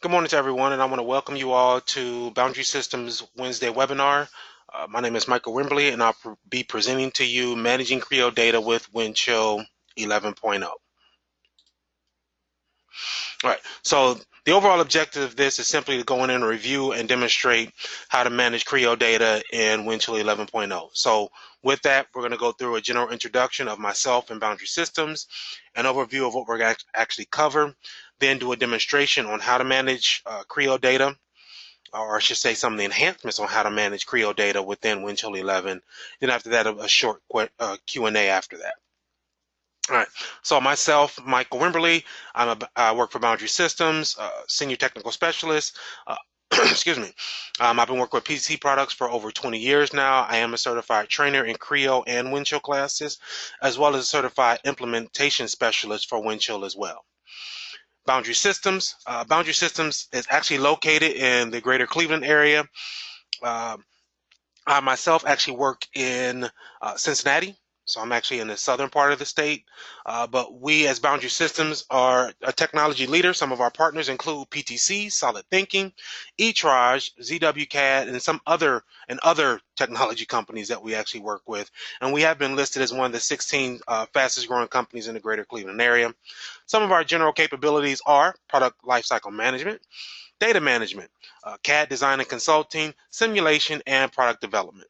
Good morning to everyone, and I want to welcome you all to Boundary Systems Wednesday webinar. My name is Michael Wimberly, and I'll be presenting to you Managing Creo Data with Windchill 11.0. All right, so the overall objective of this is simply to go in and review and demonstrate how to manage Creo data in Windchill 11.0. So with that, we're going to go through a general introduction of myself and Boundary Systems, an overview of what we're going to actually cover, then do a demonstration on how to manage Creo data, or I should say some of the enhancements on how to manage Creo data within Windchill 11. Then after that, a short Q&A after that. All right, so myself, Michael Wimberly, I work for Boundary Systems, Senior Technical Specialist. Excuse me. I've been working with PTC products for over 20 years now. I am a certified trainer in Creo and Windchill classes, as well as a certified implementation specialist for Windchill as well. Boundary Systems. Boundary Systems is actually located in the greater Cleveland area. I myself actually work in Cincinnati, so I'm actually in the southern part of the state. But we as Boundary Systems are a technology leader. Some of our partners include PTC, Solid Thinking, eTraj, ZWCAD, and some other technology companies that we actually work with. And we have been listed as one of the 16 fastest growing companies in the greater Cleveland area. Some of our general capabilities are product lifecycle management, data management, CAD design and consulting, simulation, and product development.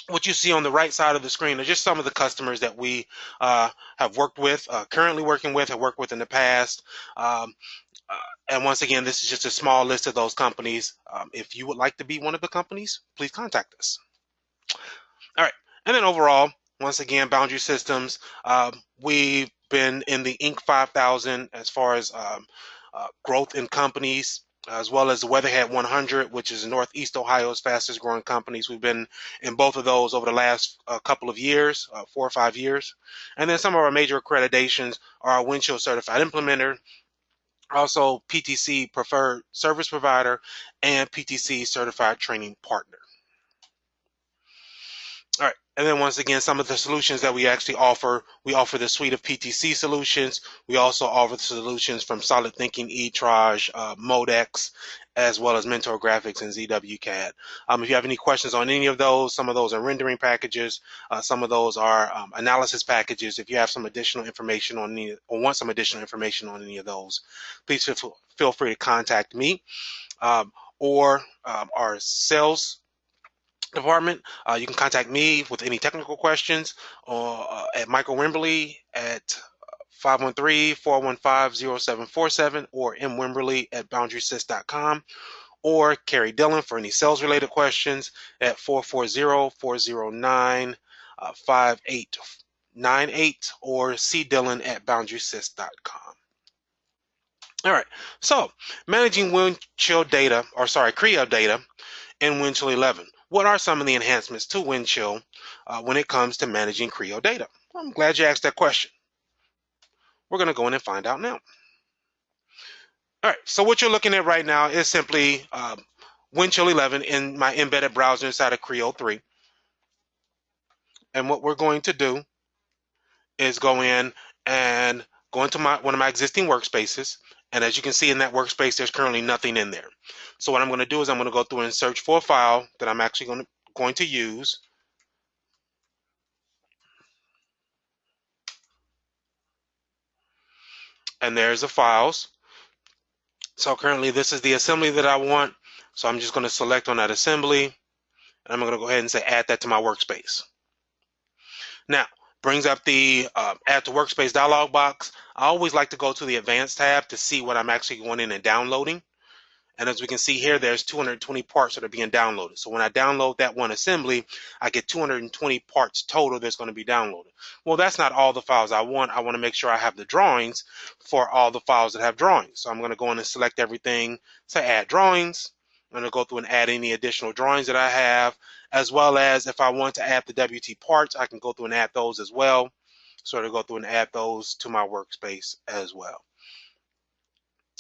What you see on the right side of the screen are just some of the customers that we have worked with, currently working with, have worked with in the past. And once again, this is just a small list of those companies. If you would like to be one of the companies, please contact us. All right, and then overall, once again, Boundary Systems, we've been in the Inc. 5000 as far as growth in companies, as well as the Weatherhead 100, which is Northeast Ohio's fastest growing companies. We've been in both of those over the last couple of years, 4 or 5 years. And then some of our major accreditations are our Windchill Certified Implementer, also PTC Preferred Service Provider, and PTC Certified Training Partner. All right, and then once again, some of the solutions that we actually offer, we offer the suite of PTC solutions. We also offer the solutions from Solid Thinking, eTraj, Modex, as well as Mentor Graphics and ZWCAD. If you have any questions on any of those, some of those are rendering packages, some of those are analysis packages. If you have some additional information on any, or want some additional information on any of those, please feel free to contact me or our sales department. You can contact me with any technical questions at Michael Wimberly at 513-415-0747 or mwimberly@boundarysys.com, or Carrie Dillon for any sales related questions at 440-409-5898 or cdillon@boundarysys.com. All right, so managing Creo data in Windchill 11. What are some of the enhancements to Windchill when it comes to managing Creo data? Well, I'm glad you asked that question. We're going to go in and find out now. All right, so what you're looking at right now is simply Windchill 11 in my embedded browser inside of Creo 3. And what we're going to do is go in and go into one of my existing workspaces. And as you can see in that workspace, there's currently nothing in there. So what I'm going to do is I'm going to go through and search for a file that I'm actually going to use. And there's the files. So currently this is the assembly that I want. So I'm just going to select on that assembly. And I'm going to go ahead and say add that to my workspace. Now, brings up the add to workspace dialog box. I always like to go to the advanced tab to see what I'm actually going in and downloading. And as we can see here, there's 220 parts that are being downloaded. So when I download that one assembly, I get 220 parts total that's going to be downloaded. Well, that's not all the files I want. I want to make sure I have the drawings for all the files that have drawings. So I'm going to go in and select everything, say add drawings. I'm going to go through and add any additional drawings that I have, as well as if I want to add the WT parts, I can go through and add those as well. So to go through and add those to my workspace as well.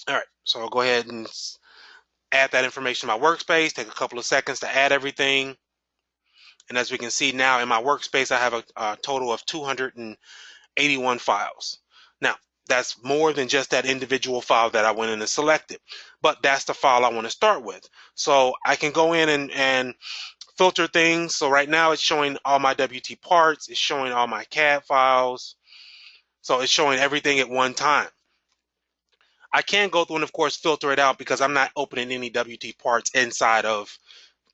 All right, so I'll go ahead and add that information to my workspace, take a couple of seconds to add everything. And as we can see now in my workspace, I have a total of 281 files. Now, That's more than just that individual file that I went in and selected, but that's the file I want to start with. So I can go in and filter things. So right now it's showing all my WT parts, it's showing all my CAD files. So it's showing everything at one time. I can go through and of course filter it out because I'm not opening any WT parts inside of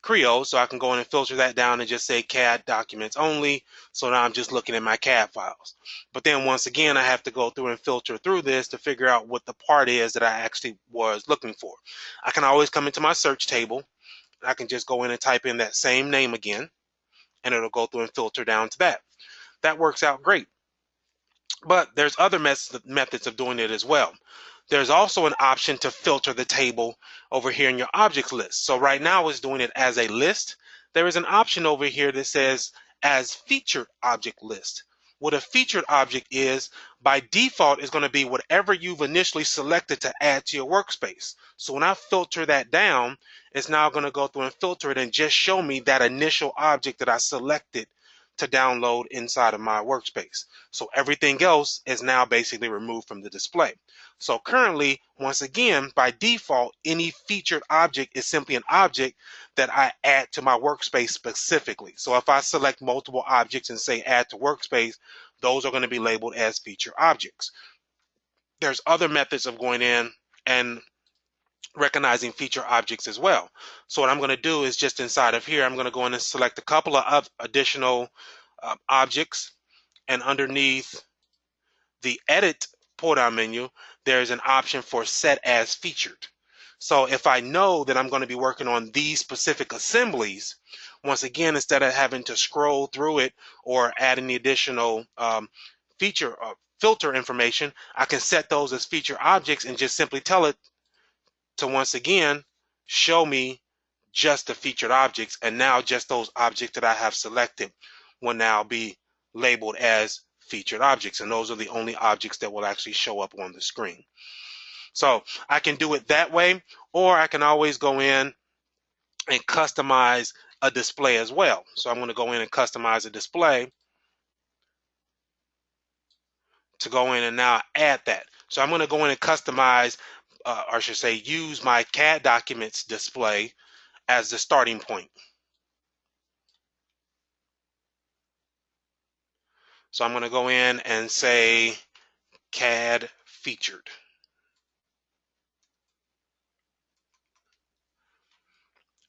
Creo, so I can go in and filter that down and just say CAD documents only. So now I'm just looking at my CAD files. But then once again, I have to go through and filter through this to figure out what the part is that I actually was looking for. I can always come into my search table. I can just go in and type in that same name again, and it'll go through and filter down to that. That works out great. But there's other methods of doing it as well. There's also an option to filter the table over here in your objects list. So right now it's doing it as a list. There is an option over here that says as featured object list. What a featured object is, by default, is going to be whatever you've initially selected to add to your workspace. So when I filter that down, it's now going to go through and filter it and just show me that initial object that I selected to download inside of my workspace. So everything else is now basically removed from the display. So currently, once again, by default, any featured object is simply an object that I add to my workspace specifically. So if I select multiple objects and say add to workspace, those are going to be labeled as featured objects. There's other methods of going in and recognizing feature objects as well. So what I'm going to do is just inside of here, I'm going to go in and select a couple of additional objects, and underneath the edit pull-down menu, there's an option for set as featured. So if I know that I'm going to be working on these specific assemblies, once again, instead of having to scroll through it or add any additional feature filter information, I can set those as feature objects and just simply tell it to once again show me just the featured objects, and now just those objects that I have selected will now be labeled as featured objects, and those are the only objects that will actually show up on the screen. So I can do it that way, or I can always go in and customize a display as well. So I'm going to go in and customize a display to go in and now add that. So I'm going to go in and customize, or I should say use my CAD documents display as the starting point. So I'm going to go in and say CAD featured.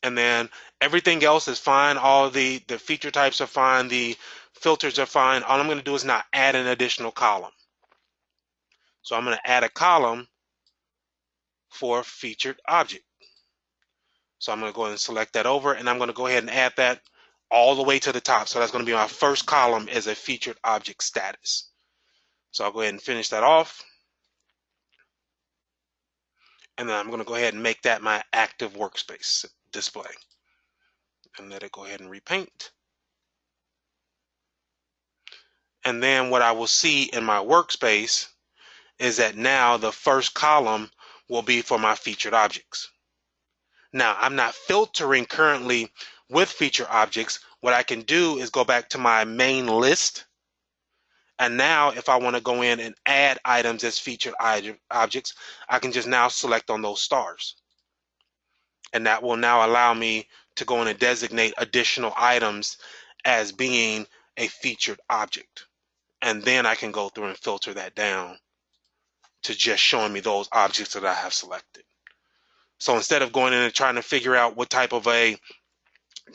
And then everything else is fine. All the feature types are fine. The filters are fine. All I'm going to do is now add an additional column. So I'm going to add a column for featured object. So I'm going to go ahead and select that over, and I'm going to go ahead and add that all the way to the top. So that's going to be my first column as a featured object status. So I'll go ahead and finish that off. And then I'm going to go ahead and make that my active workspace display. And let it go ahead and repaint. And then what I will see in my workspace is that now the first column will be for my featured objects. Now, I'm not filtering currently with feature objects. What I can do is go back to my main list. And now if I want to go in and add items as featured objects, I can just now select on those stars. And that will now allow me to go in and designate additional items as being a featured object. And then I can go through and filter that down to just showing me those objects that I have selected. So instead of going in and trying to figure out what type of a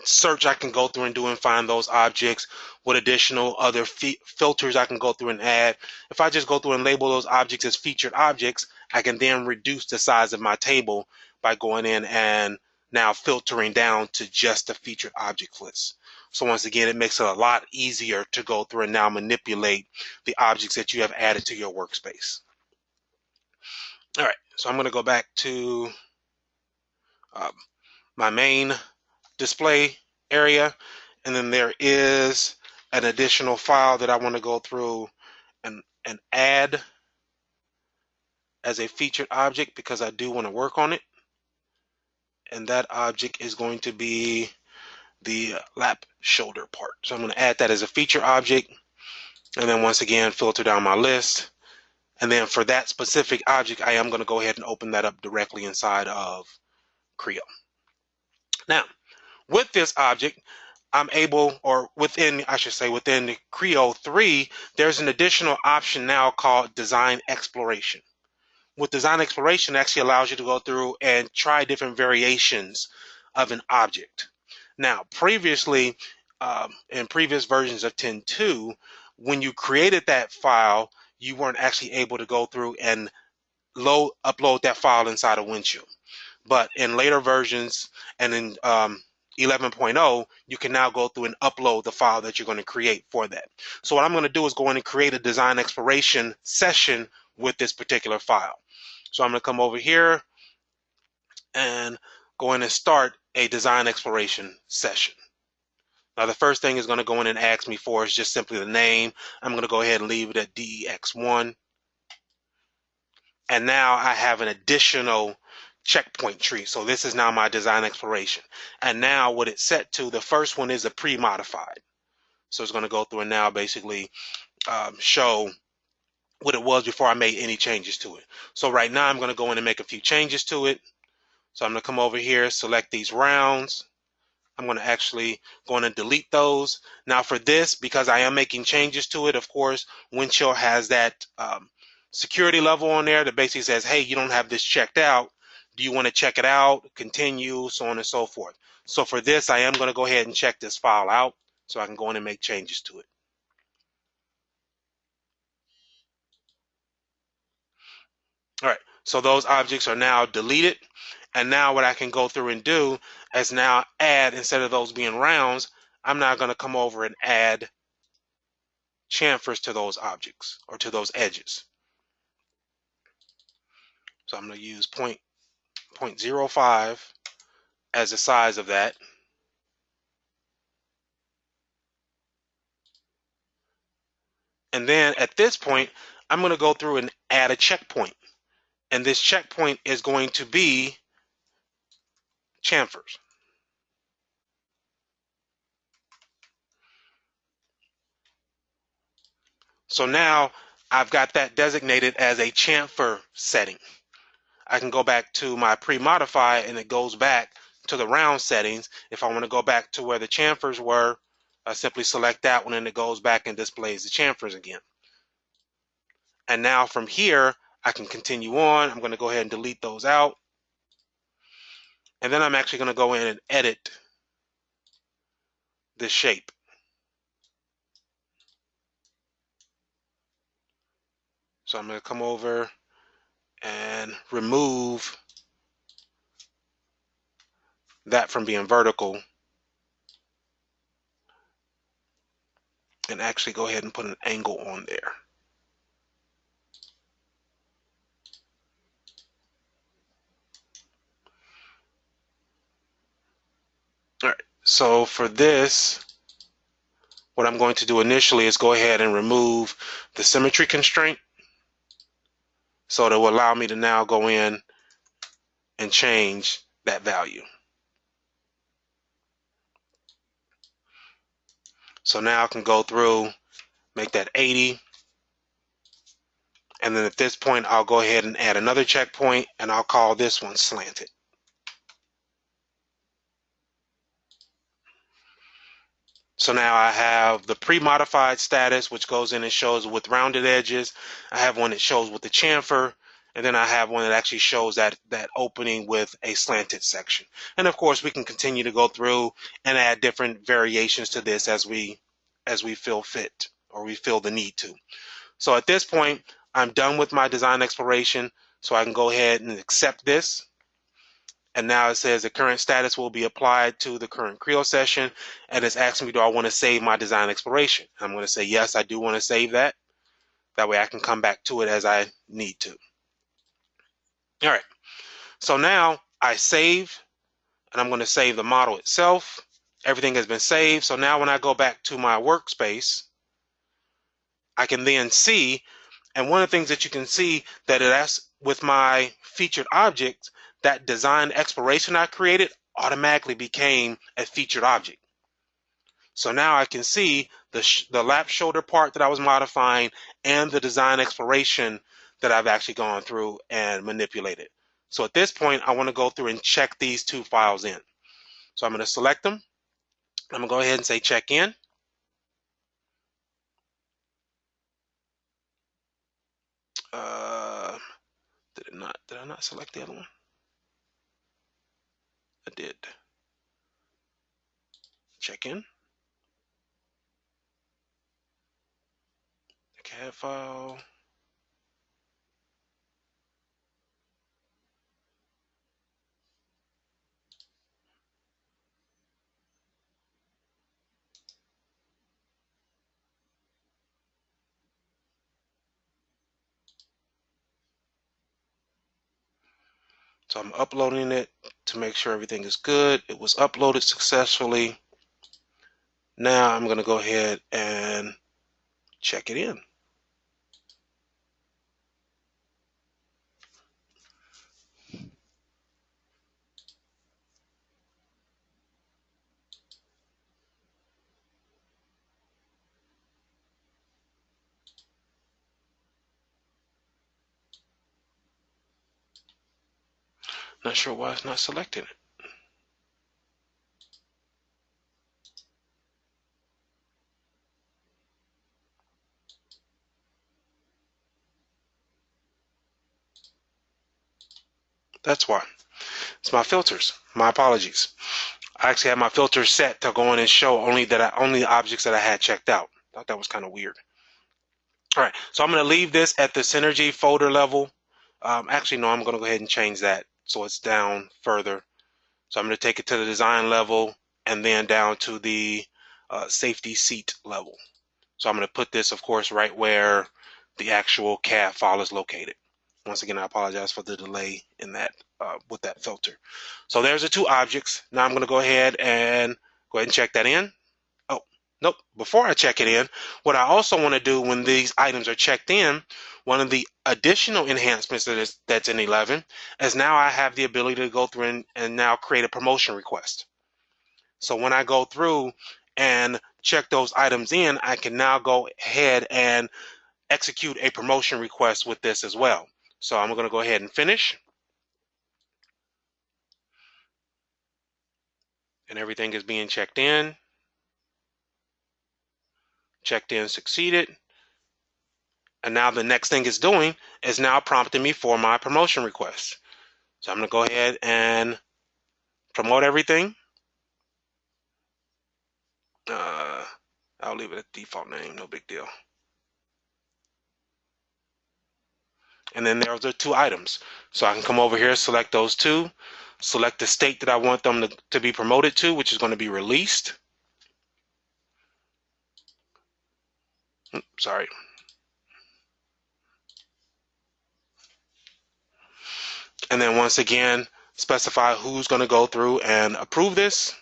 search I can go through and do and find those objects, what additional other filters I can go through and add, if I just go through and label those objects as featured objects, I can then reduce the size of my table by going in and now filtering down to just the featured object list. So once again, it makes it a lot easier to go through and now manipulate the objects that you have added to your workspace. All right, so I'm going to go back to my main display area, and then there is an additional file that I want to go through and add as a featured object because I do want to work on it. And that object is going to be the lap shoulder part. So I'm going to add that as a feature object, and then once again filter down my list And then for that specific object, I am going to go ahead and open that up directly inside of Creo. Now, with this object, I'm able, or within, I should say, within Creo 3, there's an additional option now called Design Exploration. With Design Exploration, it actually allows you to go through and try different variations of an object. Now, previously, in previous versions of 10.2, when you created that file, you weren't actually able to go through and upload that file inside of Windchill. But in later versions and in 11.0, you can now go through and upload the file that you're going to create for that. So what I'm going to do is go in and create a design exploration session with this particular file. So I'm going to come over here and go in and start a design exploration session. Now the first thing is going to go in and ask me for is just simply the name. I'm going to go ahead and leave it at DEX1. And now I have an additional checkpoint tree. So this is now my design exploration. And now what it's set to, the first one is a pre-modified. So it's going to go through and now basically show what it was before I made any changes to it. So right now I'm going to go in and make a few changes to it. So I'm going to come over here, select these rounds. I'm going to actually go in and delete those. Now for this, because I am making changes to it, of course, Windchill has that security level on there that basically says, hey, you don't have this checked out. Do you want to check it out, continue, so on and so forth. So for this, I am going to go ahead and check this file out so I can go in and make changes to it. All right, so those objects are now deleted. And now what I can go through and do is now add, instead of those being rounds, I'm now going to come over and add chamfers to those objects or to those edges. So I'm going to use 0.05 as the size of that. And then at this point, I'm going to go through and add a checkpoint. And this checkpoint is going to be chamfers. So now I've got that designated as a chamfer setting. I can go back to my pre-modify and it goes back to the round settings. If I want to go back to where the chamfers were, I simply select that one and it goes back and displays the chamfers again. And now from here, I can continue on. I'm going to go ahead and delete those out. And then I'm actually going to go in and edit this shape. So I'm going to come over and remove that from being vertical and actually go ahead and put an angle on there. All right, so for this, what I'm going to do initially is go ahead and remove the symmetry constraint. So that will allow me to now go in and change that value. So now I can go through, make that 80. And then at this point, I'll go ahead and add another checkpoint and I'll call this one slanted. So now I have the pre-modified status, which goes in and shows with rounded edges. I have one that shows with the chamfer. And then I have one that actually shows that opening with a slanted section. And of course, we can continue to go through and add different variations to this as we feel fit or we feel the need to. So at this point, I'm done with my design exploration. So I can go ahead and accept this. And now it says the current status will be applied to the current Creo session. And it's asking me, do I want to save my design exploration? I'm going to say, yes, I do want to save that. That way I can come back to it as I need to. All right, so now I save, and I'm going to save the model itself. Everything has been saved. So now when I go back to my workspace, I can then see, and one of the things that you can see that it asks with my featured object, that design exploration I created automatically became a featured object. So now I can see the lap shoulder part that I was modifying and the design exploration that I've actually gone through and manipulated. So at this point, I want to go through and check these two files in. So I'm going to select them. I'm going to go ahead and say check in. Did I not select the other one? I did. Check in. The CAD file. So I'm uploading it to make sure everything is good. It was uploaded successfully. Now I'm going to go ahead and check it in. Not sure why it's not selecting it. That's why. It's my filters. My apologies. I actually had my filters set to go in and show only the objects that I had checked out. Thought that was kind of weird. All right, so I'm going to leave this at the Synergy folder level. Actually, no, I'm going to go ahead and change that so it's down further. So I'm going to take it to the design level and then down to the safety seat level. So I'm going to put this, of course, right where the actual CAD file is located. Once again, I apologize for the delay in that with that filter. So there's the two objects. Now I'm going to go ahead and check that in. Oh, nope. Before I check it in, what I also want to do when these items are checked in, one of the additional enhancements that's in 11 is now I have the ability to go through and now create a promotion request. So when I go through and check those items in, I can now go ahead and execute a promotion request with this as well. So I'm going to go ahead and finish. And everything is being checked in. Checked in, succeeded. And now the next thing it's doing is now prompting me for my promotion request. So I'm going to go ahead and promote everything. I'll leave it at default name, no big deal. And then there's the two items. So I can come over here, select those two, select the state that I want them to be promoted to, which is going to be released. Sorry. And then once again, specify who's going to go through and approve this.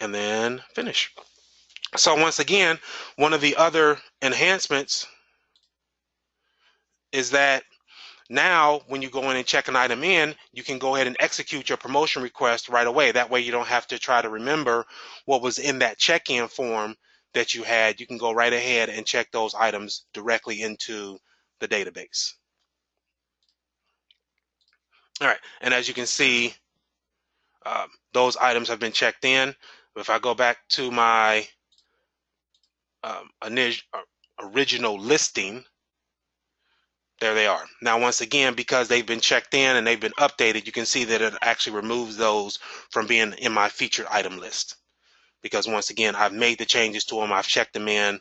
And then finish. So once again, one of the other enhancements is that now when you go in and check an item in, you can go ahead and execute your promotion request right away. That way you don't have to try to remember what was in that check-in form that you had. You can go right ahead and check those items directly into the database. All right, and as you can see, those items have been checked in. If I go back to my original listing, there they are. Now, once again, because they've been checked in and they've been updated, you can see that it actually removes those from being in my featured item list. Because once again, I've made the changes to them. I've checked them in.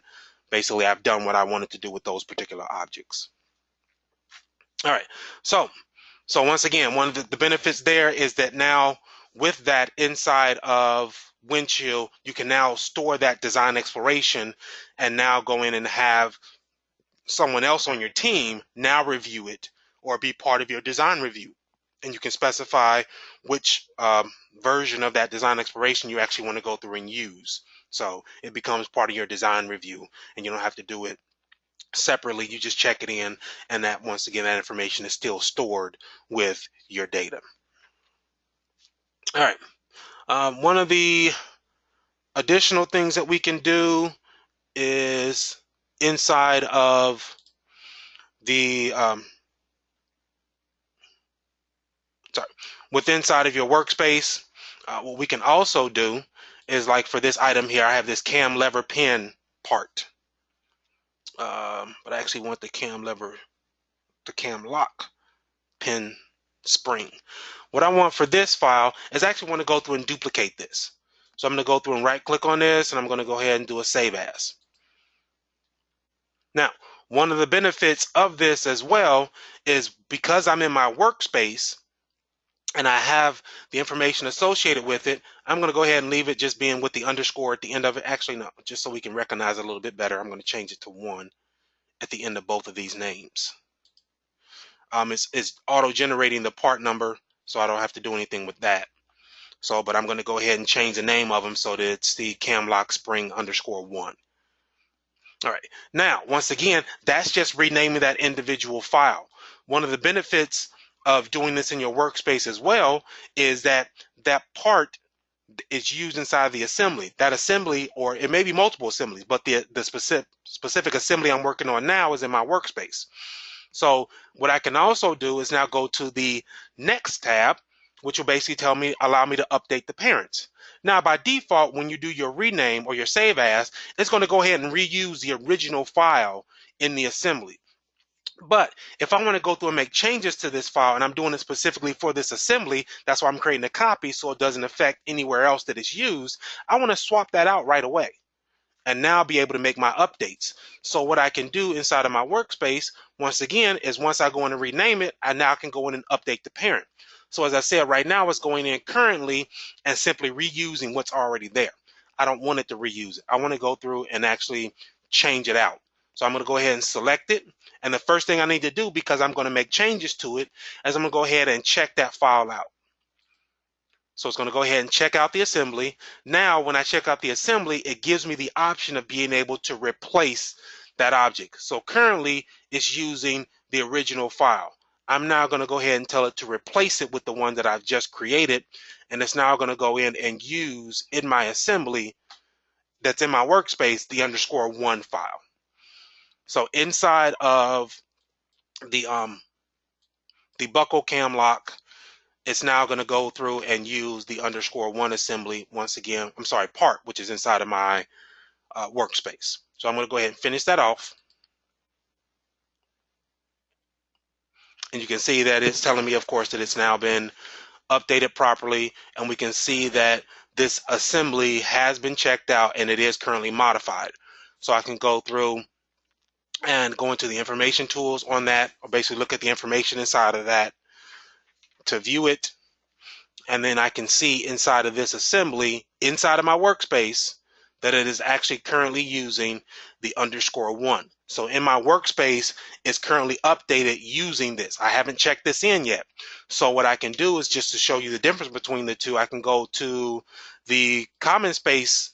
Basically, I've done what I wanted to do with those particular objects. All right. So once again, one of the benefits there is that now with that inside of Windchill, you can now store that design exploration and now go in and have someone else on your team now review it or be part of your design review. And you can specify which version of that design exploration you actually want to go through and use. So it becomes part of your design review and you don't have to do it separately. You just check it in, and that once again, that information is still stored with your data. All right. One of the additional things that we can do is inside of the inside of your workspace, what we can also do is, like for this item here, I have this cam lever pin part, but I actually want the cam lock pin spring. What I want for this file is I actually want to go through and duplicate this. So I'm going to go through and right click on this, and I'm going to go ahead and do a save as. Now, one of the benefits of this as well is because I'm in my workspace and I have the information associated with it, I'm going to go ahead and leave it just being with the underscore at the end of it. Actually, no, just so we can recognize it a little bit better, I'm going to change it to 1 at the end of both of these names. It's auto-generating the part number, so I don't have to do anything with that. So, but I'm going to go ahead and change the name of them so that it's the camlock spring underscore 1. All right. Now, once again, that's just renaming that individual file. One of the benefits of doing this in your workspace as well is that that part is used inside the assembly. That assembly, or it may be multiple assemblies, but the specific assembly I'm working on now is in my workspace. So what I can also do is now go to the next tab, which will basically allow me to update the parents. Now, by default, when you do your rename or your save as, it's going to go ahead and reuse the original file in the assembly. But if I want to go through and make changes to this file, and I'm doing it specifically for this assembly, that's why I'm creating a copy so it doesn't affect anywhere else that it's used, I want to swap that out right away and now be able to make my updates. So what I can do inside of my workspace, once again, is once I go in and rename it, I now can go in and update the parent. So as I said, right now it's going in currently and simply reusing what's already there. I don't want it to reuse it. I want to go through and actually change it out. So I'm going to go ahead and select it. And the first thing I need to do, because I'm going to make changes to it, is I'm going to go ahead and check that file out. So it's going to go ahead and check out the assembly. Now, when I check out the assembly, it gives me the option of being able to replace that object. So currently, it's using the original file. I'm now going to go ahead and tell it to replace it with the one that I've just created. And it's now going to go in and use in my assembly that's in my workspace, the underscore 1 file. So inside of the buckle cam lock, it's now going to go through and use the underscore 1 assembly once again. I'm sorry, part, which is inside of my workspace. So I'm going to go ahead and finish that off. And you can see that it's telling me, of course, that it's now been updated properly. And we can see that this assembly has been checked out and it is currently modified. So I can go through and go into the information tools on that, or basically look at the information inside of that to view it. And then I can see inside of this assembly, inside of my workspace, that it is actually currently using the underscore 1. So in my workspace, it's currently updated using this. I haven't checked this in yet. So what I can do is, just to show you the difference between the two, I can go to the common space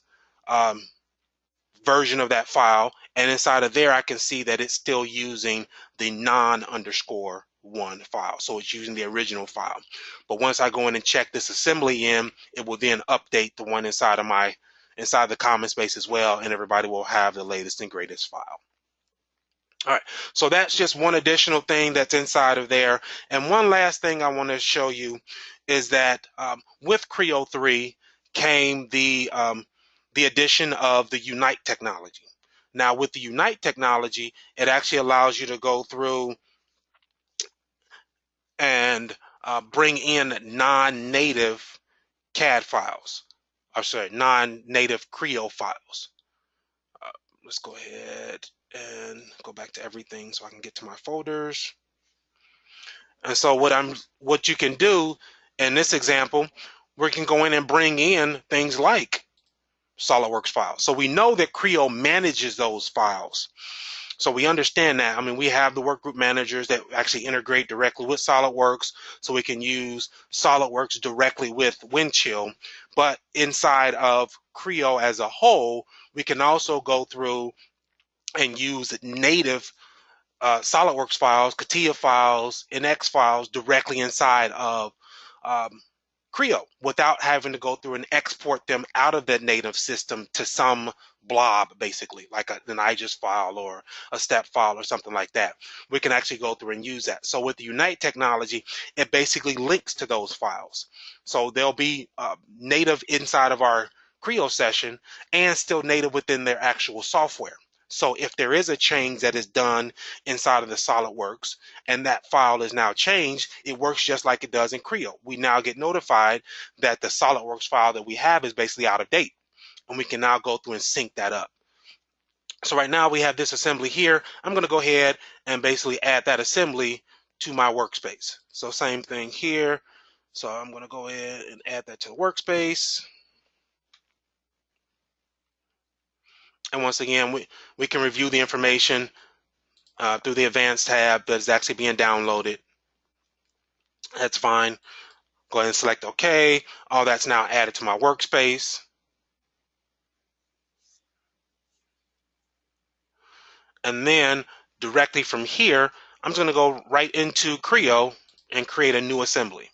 version of that file, and inside of there I can see that it's still using the non-underscore 1 file. So it's using the original file. But once I go in and check this assembly in, it will then update the one inside the common space as well, and everybody will have the latest and greatest file. All right, so that's just one additional thing that's inside of there. And one last thing I want to show you is that with Creo 3 came the addition of the Unite technology. Now with the Unite technology, it actually allows you to go through and bring in non-native CAD files. I'm sorry, non-native Creo files. Let's go ahead and go back to everything so I can get to my folders. And so what you can do in this example, we can go in and bring in things like SolidWorks files. So we know that Creo manages those files. So we understand that. I mean, we have the workgroup managers that actually integrate directly with SolidWorks, so we can use SolidWorks directly with Windchill. But inside of Creo as a whole, we can also go through and use native SolidWorks files, CATIA files, NX files directly inside of Creo without having to go through and export them out of the native system to some blob, basically, like an IGES file or a step file or something like that. We can actually go through and use that. So with the Unite technology, it basically links to those files. So they'll be native inside of our Creo session and still native within their actual software. So if there is a change that is done inside of the SolidWorks and that file is now changed, it works just like it does in Creo. We now get notified that the SolidWorks file that we have is basically out of date, and we can now go through and sync that up. So right now we have this assembly here. I'm going to go ahead and basically add that assembly to my workspace. So same thing here. So I'm going to go ahead and add that to the workspace. And once again, we can review the information through the advanced tab that is actually being downloaded. That's fine. Go ahead and select OK. All that's now added to my workspace. And then directly from here, I'm just going to go right into Creo and create a new assembly.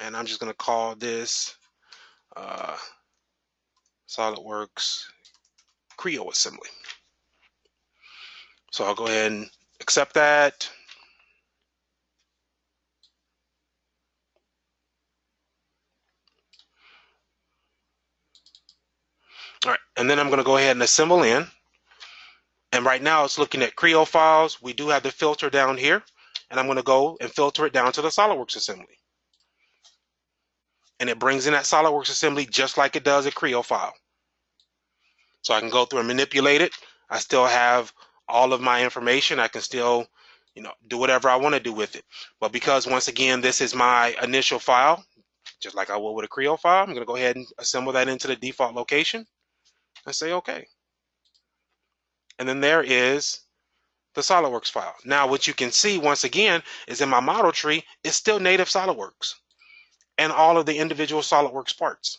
And I'm just going to call this SolidWorks Creo assembly. So I'll go ahead and accept that. All right, and then I'm going to go ahead and assemble in. And right now it's looking at Creo files. We do have the filter down here, and I'm going to go and filter it down to the SolidWorks assembly. And it brings in that SolidWorks assembly just like it does a Creo file. So I can go through and manipulate it. I still have all of my information. I can still, do whatever I want to do with it. But because once again, this is my initial file, just like I would with a Creo file, I'm going to go ahead and assemble that into the default location and say OK. And then there is the SolidWorks file. Now what you can see once again is in my model tree, it's still native SolidWorks and all of the individual SolidWorks parts.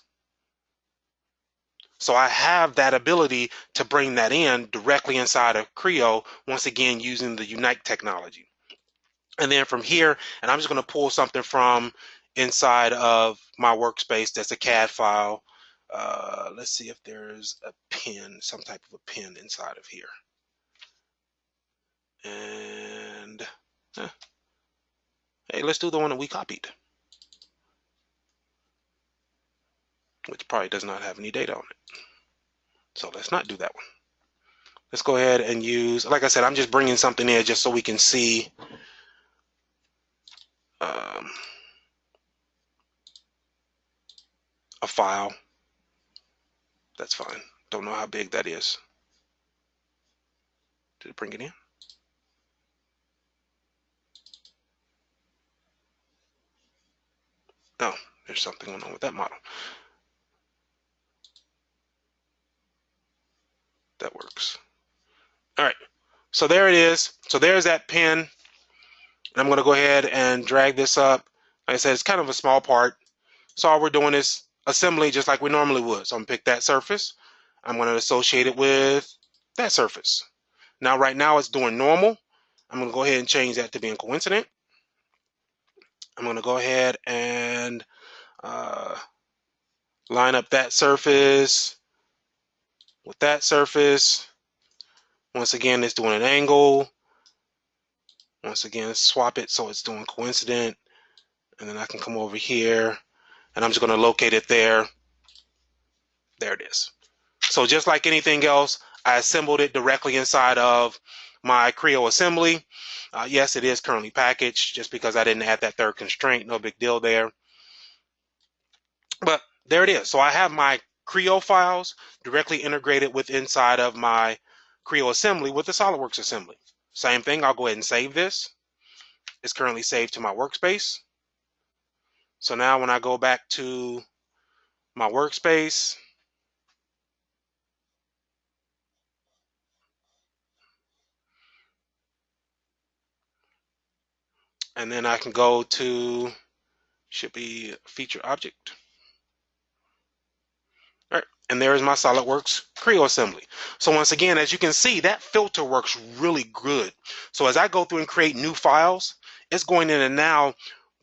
So I have that ability to bring that in directly inside of Creo, once again using the Unite technology. And then from here, and I'm just going to pull something from inside of my workspace that's a CAD file. Let's see if there's a pin, some type of a pin inside of here. And hey, let's do the one that we copied, which probably does not have any data on it. So let's not do that one. Let's go ahead and use, like I said, I'm just bringing something in just so we can see a file. That's fine. Don't know how big that is. Did it bring it in? Oh, there's something going on with that model. That works. All right, so there it is. So there's that pin. And I'm going to go ahead and drag this up. Like I said, it's kind of a small part. So all we're doing is assembly just like we normally would. So I'm going to pick that surface. I'm going to associate it with that surface. Now, right now it's doing normal. I'm going to go ahead and change that to being coincident. I'm going to go ahead and line up that surface with that surface. Once again, it's doing an angle. Once again, swap it so it's doing coincident. And then I can come over here and I'm just going to locate it there. There it is. So just like anything else, I assembled it directly inside of my Creo assembly. Yes, it is currently packaged just because I didn't add that third constraint. No big deal there. But there it is. So I have my Creo files directly integrated with inside of my Creo assembly with the SolidWorks assembly. Same thing, I'll go ahead and save this. It's currently saved to my workspace. So now when I go back to my workspace, and then I can go to, should be feature object. All right, and there is my SolidWorks Creo assembly. So once again, as you can see, that filter works really good. So as I go through and create new files, it's going in and now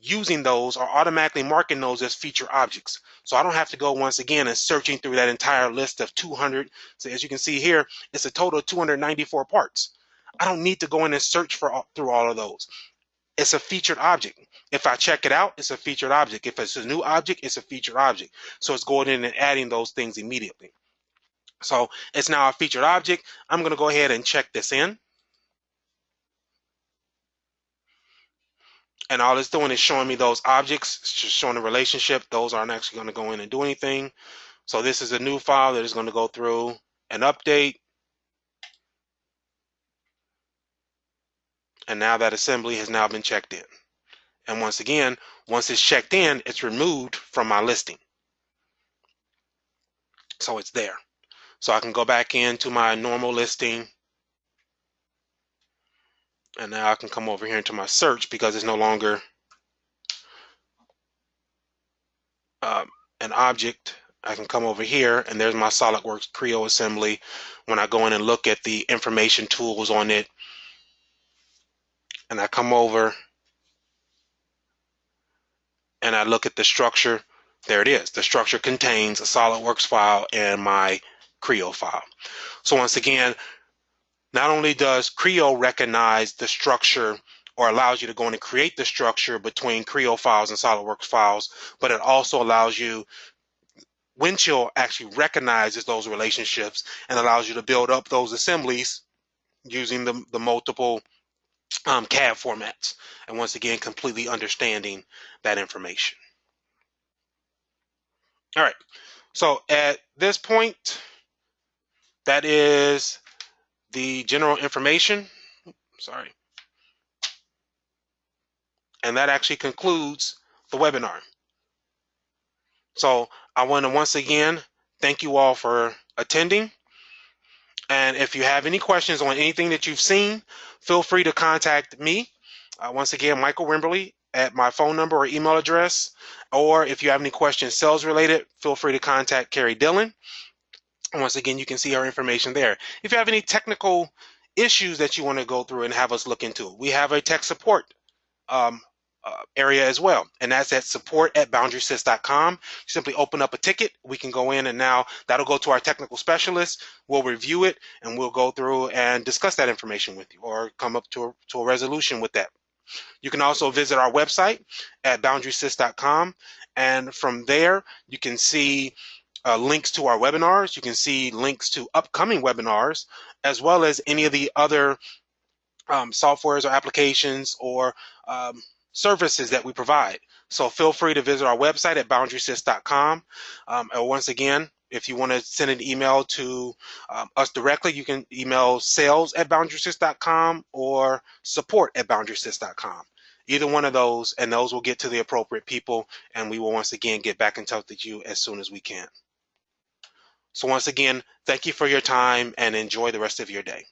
using those or automatically marking those as feature objects. So I don't have to go once again and searching through that entire list of 200. So as you can see here, it's a total of 294 parts. I don't need to go in and search through all of those. It's a featured object. If I check it out, it's a featured object. If it's a new object, it's a featured object. So it's going in and adding those things immediately. So it's now a featured object. I'm going to go ahead and check this in. And all it's doing is showing me those objects, it's just showing the relationship. Those aren't actually going to go in and do anything. So this is a new file that is going to go through and update. And now that assembly has now been checked in. And once again, once it's checked in, it's removed from my listing. So it's there. So I can go back into my normal listing. And now I can come over here into my search because it's no longer an object. I can come over here and there's my SolidWorks Creo assembly. When I go in and look at the information tools on it, and I come over and I look at the structure, there it is. The structure contains a SolidWorks file and my Creo file. So once again, not only does Creo recognize the structure or allows you to go in and create the structure between Creo files and SolidWorks files, but it also allows you, Windchill actually recognizes those relationships and allows you to build up those assemblies using the multiple CAD formats. And once again, completely understanding that information. All right, so at this point, that is the general information. Sorry. And that actually concludes the webinar. So I want to once again thank you all for attending. And if you have any questions on anything that you've seen, feel free to contact me. Once again, Michael Wimberly at my phone number or email address. Or if you have any questions sales related, feel free to contact Carrie Dillon. And once again, you can see our information there. If you have any technical issues that you want to go through and have us look into, we have a tech support area as well, and that's at support@boundarysys.com. Simply open up a ticket. We can go in and now that'll go to our technical specialist. We'll review it and we'll go through and discuss that information with you or come up to a resolution with that. You can also visit our website at boundarysys.com, and from there you can see links to our webinars. You can see links to upcoming webinars, as well as any of the other softwares or applications or services that we provide. So feel free to visit our website at boundarysys.com. And once again, if you want to send an email to us directly, you can email sales@boundarysys.com or support@boundarysys.com. Either one of those, and those will get to the appropriate people, and we will once again get back in touch with you as soon as we can. So once again, thank you for your time and enjoy the rest of your day.